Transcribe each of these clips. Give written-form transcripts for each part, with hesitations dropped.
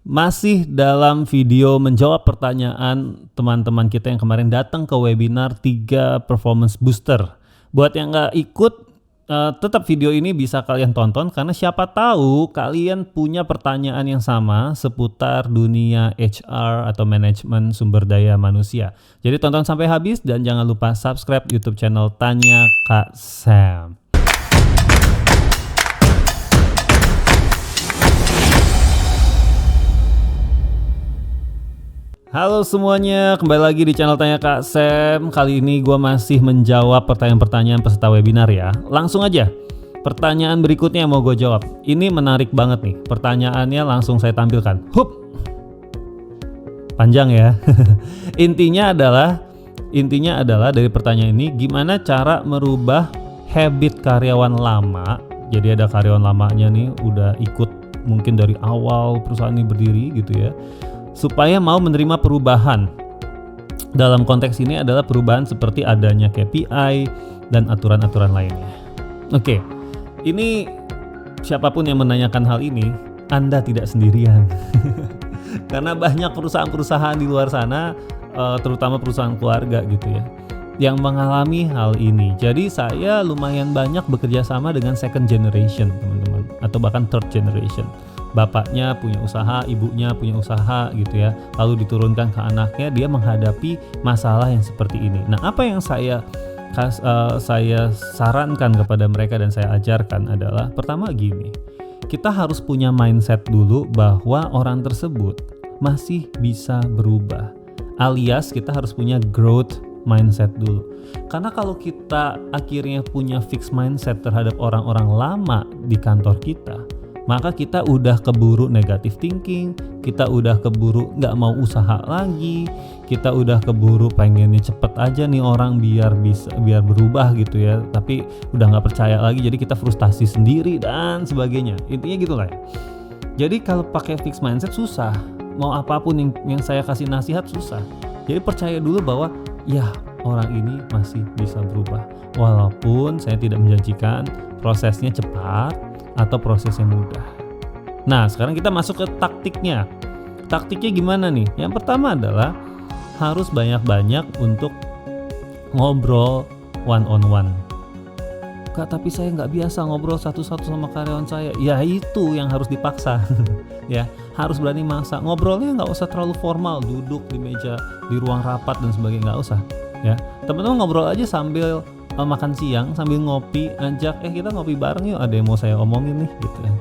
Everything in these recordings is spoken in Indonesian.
Masih dalam video menjawab pertanyaan teman-teman kita yang kemarin datang ke webinar 3 performance booster. Buat yang nggak ikut, tetap video ini bisa kalian tonton karena siapa tahu kalian punya pertanyaan yang sama seputar dunia HR atau manajemen sumber daya manusia. Jadi tonton sampai habis dan jangan lupa subscribe YouTube channel Tanya Kak Sam. Halo semuanya, kembali lagi di channel Tanya Kak Sam. Kali ini gue masih menjawab pertanyaan-pertanyaan peserta webinar ya. Langsung aja, pertanyaan berikutnya yang mau gue jawab. Ini menarik banget nih, pertanyaannya langsung saya tampilkan. Hup, panjang ya. Intinya adalah dari pertanyaan ini, gimana cara merubah habit karyawan lama. Jadi ada karyawan lamanya nih, udah ikut mungkin dari awal perusahaan ini berdiri gitu ya, supaya mau menerima perubahan. Dalam konteks ini adalah perubahan seperti adanya KPI dan aturan-aturan lainnya. Oke, ini siapapun yang menanyakan hal ini, Anda tidak sendirian. Karena banyak perusahaan-perusahaan di luar sana, terutama perusahaan keluarga gitu ya, yang mengalami hal ini. Jadi saya lumayan banyak bekerja sama dengan second generation teman-teman, atau bahkan third generation. Bapaknya punya usaha, ibunya punya usaha gitu ya, lalu diturunkan ke anaknya, dia menghadapi masalah yang seperti ini. Nah, apa yang saya sarankan kepada mereka dan saya ajarkan adalah, pertama gini, kita harus punya mindset dulu bahwa orang tersebut masih bisa berubah, alias kita harus punya growth mindset dulu. Karena kalau kita akhirnya punya fixed mindset terhadap orang-orang lama di kantor kita, maka kita udah keburu negative thinking, kita udah keburu nggak mau usaha lagi, kita udah keburu pengennya cepet aja nih orang biar berubah gitu ya, tapi udah nggak percaya lagi, jadi kita frustasi sendiri dan sebagainya. Intinya gitulah ya. Jadi kalau pakai fixed mindset susah, mau apapun yang saya kasih nasihat susah. Jadi percaya dulu bahwa ya orang ini masih bisa berubah, walaupun saya tidak menjanjikan prosesnya cepat atau prosesnya mudah. Nah, sekarang kita masuk ke taktiknya. Taktiknya gimana nih? Yang pertama adalah harus banyak-banyak untuk ngobrol one on one. Kak, tapi saya nggak biasa ngobrol satu-satu sama karyawan saya. Ya itu yang harus dipaksa. Ya, harus berani maksa. Ngobrolnya nggak usah terlalu formal, duduk di meja di ruang rapat dan sebagainya, nggak usah. Ya, teman-teman ngobrol aja sambil makan siang, sambil ngopi, ajak kita ngopi bareng yuk, ada yang mau saya omongin nih gitu ya.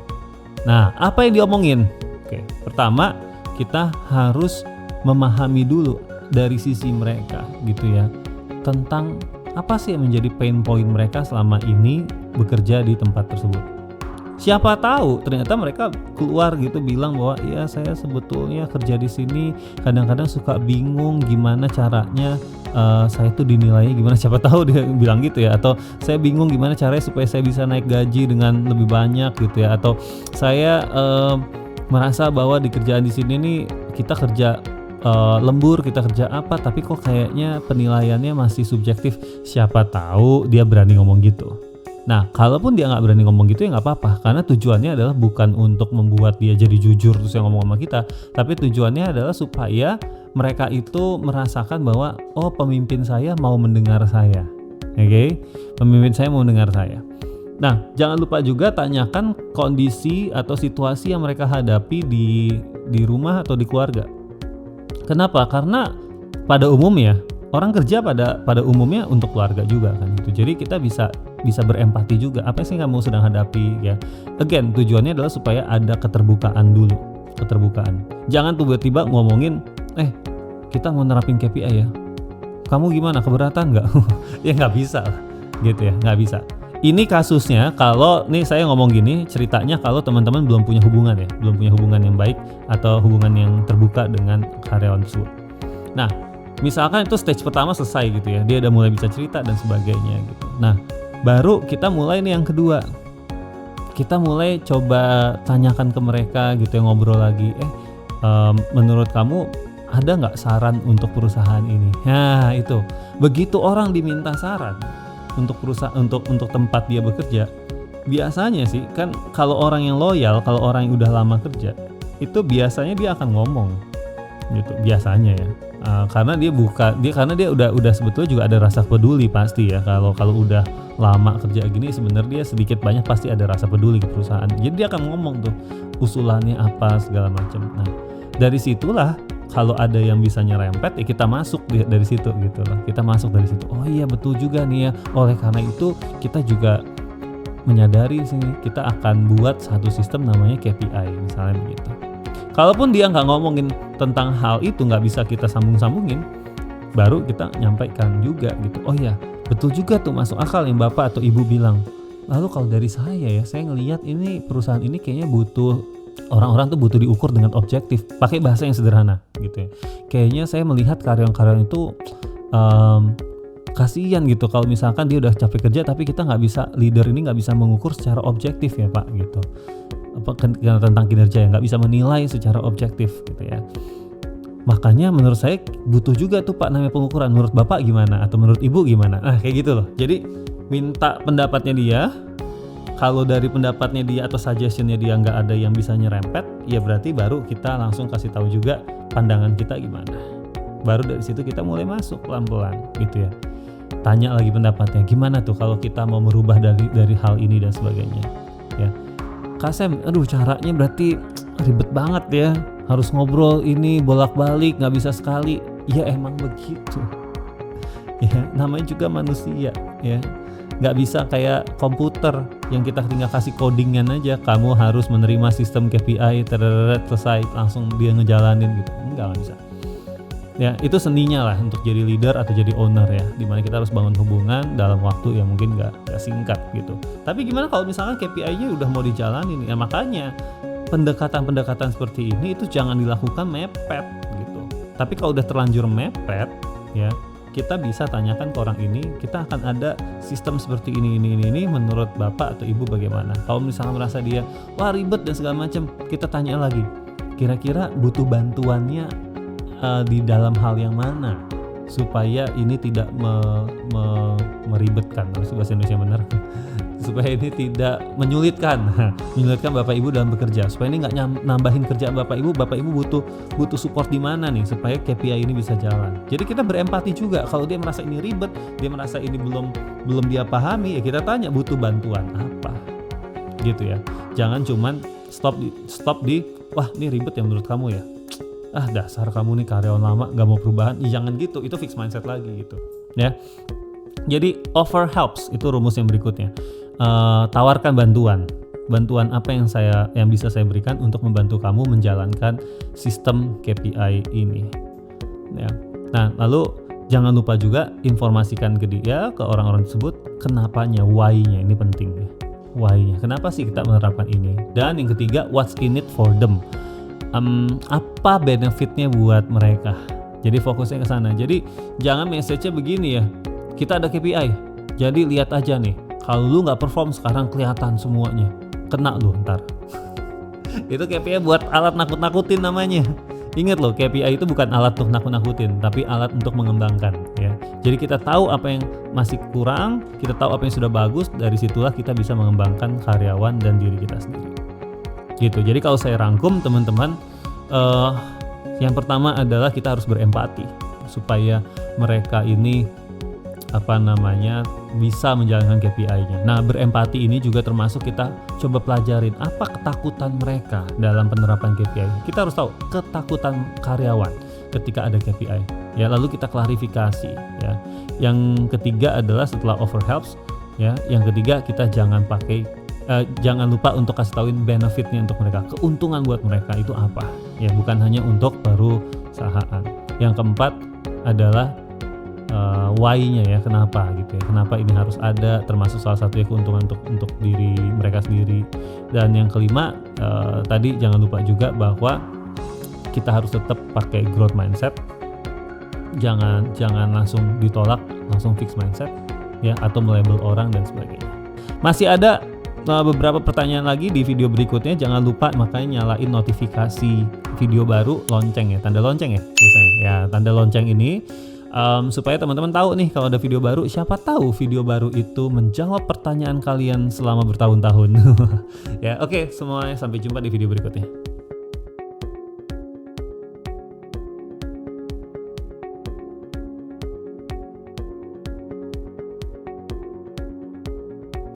Nah, apa yang diomongin? Oke, pertama kita harus memahami dulu dari sisi mereka gitu ya, tentang apa sih yang menjadi pain point mereka selama ini bekerja di tempat tersebut. Siapa tahu ternyata mereka keluar gitu bilang bahwa ya saya sebetulnya kerja di sini kadang-kadang suka bingung gimana caranya saya tuh dinilainya gimana, siapa tahu dia bilang gitu ya, atau saya bingung gimana caranya supaya saya bisa naik gaji dengan lebih banyak gitu ya, atau saya merasa bahwa di kerjaan di sini nih kita kerja lembur, kita kerja apa, tapi kok kayaknya penilaiannya masih subjektif. Siapa tahu dia berani ngomong gitu. Nah, kalaupun dia nggak berani ngomong gitu ya nggak apa-apa, karena tujuannya adalah bukan untuk membuat dia jadi jujur terus yang ngomong sama kita, tapi tujuannya adalah supaya mereka itu merasakan bahwa oh, pemimpin saya mau mendengar saya. Oke? Pemimpin saya mau mendengar saya. Nah, jangan lupa juga tanyakan kondisi atau situasi yang mereka hadapi di rumah atau di keluarga. Kenapa? Karena pada umumnya orang kerja pada umumnya untuk keluarga juga kan gitu. Jadi kita bisa berempati juga, apa sih kamu sedang hadapi ya. Again, tujuannya adalah supaya ada keterbukaan dulu. Keterbukaan. Jangan tiba-tiba ngomongin kita mau nerapin KPI ya, kamu gimana, keberatan nggak? Ya nggak bisa gitu ya, nggak bisa. Ini kasusnya kalau nih saya ngomong gini, ceritanya kalau teman-teman belum punya hubungan yang baik atau hubungan yang terbuka dengan karyawan tersebut. Nah, misalkan itu stage pertama selesai gitu ya, dia udah mulai bisa cerita dan sebagainya gitu. Nah, baru kita mulai nih yang kedua. Kita mulai coba tanyakan ke mereka gitu ya, ngobrol lagi. Menurut kamu ada nggak saran untuk perusahaan ini? Nah, itu. Begitu orang diminta saran untuk perusahaan, untuk tempat dia bekerja, biasanya sih kan kalau orang yang loyal, kalau orang yang udah lama kerja, itu biasanya dia akan ngomong gitu biasanya ya. Karena dia udah sebetulnya juga ada rasa peduli pasti ya. Kalau udah lama kerja gini sebenarnya dia sedikit banyak pasti ada rasa peduli ke perusahaan. Jadi dia akan ngomong tuh usulannya apa segala macam. Nah, dari situlah kalau ada yang bisa nyerempet ya kita masuk dari situ gitu loh. Kita masuk dari situ. Oh iya betul juga nih ya. Oleh karena itu kita juga menyadari sini kita akan buat satu sistem namanya KPI misalnya begitu. Kalaupun dia nggak ngomongin tentang hal itu, nggak bisa kita sambung-sambungin, baru kita nyampaikan juga gitu. Oh ya, betul juga tuh, masuk akal yang bapak atau ibu bilang. Lalu kalau dari saya ngelihat ini perusahaan ini kayaknya butuh, orang-orang tuh butuh diukur dengan objektif, pakai bahasa yang sederhana gitu ya. Kayaknya saya melihat karyawan-karyawan itu kasihan gitu kalau misalkan dia udah capek kerja tapi kita nggak bisa, leader ini nggak bisa mengukur secara objektif ya Pak gitu. Tentang kinerja yang nggak bisa menilai secara objektif gitu ya. Makanya menurut saya butuh juga tuh Pak namanya pengukuran. Menurut Bapak gimana atau menurut Ibu gimana? Nah kayak gitu loh. Jadi minta pendapatnya dia. Kalau dari pendapatnya dia atau suggestionnya dia nggak ada yang bisa nyerempet, ya berarti baru kita langsung kasih tahu juga pandangan kita gimana. Baru dari situ kita mulai masuk pelan-pelan gitu ya. Tanya lagi pendapatnya gimana tuh kalau kita mau merubah dari hal ini dan sebagainya ya. Kak Sam, caranya berarti ribet banget ya, harus ngobrol ini bolak-balik, nggak bisa sekali. Ya emang begitu ya, namanya juga manusia ya, nggak bisa kayak komputer yang kita tinggal kasih codingan aja, kamu harus menerima sistem KPI selesai langsung dia ngejalanin gitu, nggak bisa ya. Itu seninya lah untuk jadi leader atau jadi owner ya, dimana kita harus bangun hubungan dalam waktu yang mungkin nggak singkat gitu. Tapi gimana kalau misalnya KPI-nya udah mau dijalanin ya, makanya pendekatan seperti ini itu jangan dilakukan mepet gitu. Tapi kalau udah terlanjur mepet ya, kita bisa tanyakan ke orang ini, kita akan ada sistem seperti ini menurut Bapak atau Ibu bagaimana. Kalau misalnya merasa dia wah ribet dan segala macam, kita tanya lagi, kira-kira butuh bantuannya di dalam hal yang mana supaya ini tidak meribetkan, harus bahasa Indonesia benar, supaya ini tidak menyulitkan Bapak Ibu dalam bekerja, supaya ini nggak nambahin kerjaan Bapak Ibu butuh support di mana nih supaya KPI ini bisa jalan. Jadi kita berempati juga, kalau dia merasa ini ribet, dia merasa ini belum dia pahami, ya kita tanya butuh bantuan apa gitu ya. Jangan cuman stop di wah ini ribet ya menurut kamu ya, dasar kamu nih karyawan lama gak mau perubahan. Jangan gitu, itu fix mindset lagi gitu ya. Jadi offer helps, itu rumus yang berikutnya. Tawarkan bantuan apa yang bisa saya berikan untuk membantu kamu menjalankan sistem KPI ini ya. Nah lalu jangan lupa juga informasikan ke dia, ke orang-orang tersebut, kenapanya, why-nya, ini penting nih, why-nya, kenapa sih kita menerapkan ini. Dan yang ketiga, what's in it for them, apa benefitnya buat mereka. Jadi fokusnya ke sana. Jadi jangan message-nya begini ya, kita ada KPI, jadi lihat aja nih, kalau lu nggak perform sekarang kelihatan semuanya, kena lu ntar. Itu KPI buat alat nakut-nakutin namanya. Ingat loh, KPI itu bukan alat untuk nakut-nakutin, tapi alat untuk mengembangkan ya. Jadi kita tahu apa yang masih kurang, kita tahu apa yang sudah bagus, dari situlah kita bisa mengembangkan karyawan dan diri kita sendiri. Gitu. Jadi kalau saya rangkum teman-teman, yang pertama adalah kita harus berempati supaya mereka ini bisa menjalankan KPI-nya. Nah, berempati ini juga termasuk kita coba pelajarin apa ketakutan mereka dalam penerapan KPI. Kita harus tahu ketakutan karyawan ketika ada KPI. Ya, lalu kita klarifikasi ya. Yang ketiga adalah setelah offer helps ya, yang ketiga kita jangan lupa untuk kasih tauin benefitnya untuk mereka, keuntungan buat mereka itu apa ya, bukan hanya untuk perusahaan. Yang keempat adalah why-nya ya, kenapa gitu ya, kenapa ini harus ada, termasuk salah satunya keuntungan untuk diri mereka sendiri. Dan yang kelima tadi jangan lupa juga bahwa kita harus tetap pakai growth mindset, jangan langsung ditolak, langsung fix mindset ya, atau melabel orang dan sebagainya. Masih ada beberapa pertanyaan lagi di video berikutnya. Jangan lupa makanya nyalain notifikasi video baru, lonceng ya, tanda lonceng ya biasanya ya, tanda lonceng ini supaya teman-teman tahu nih kalau ada video baru. Siapa tahu video baru itu menjawab pertanyaan kalian selama bertahun-tahun. Ya, oke, semuanya, sampai jumpa di video berikutnya.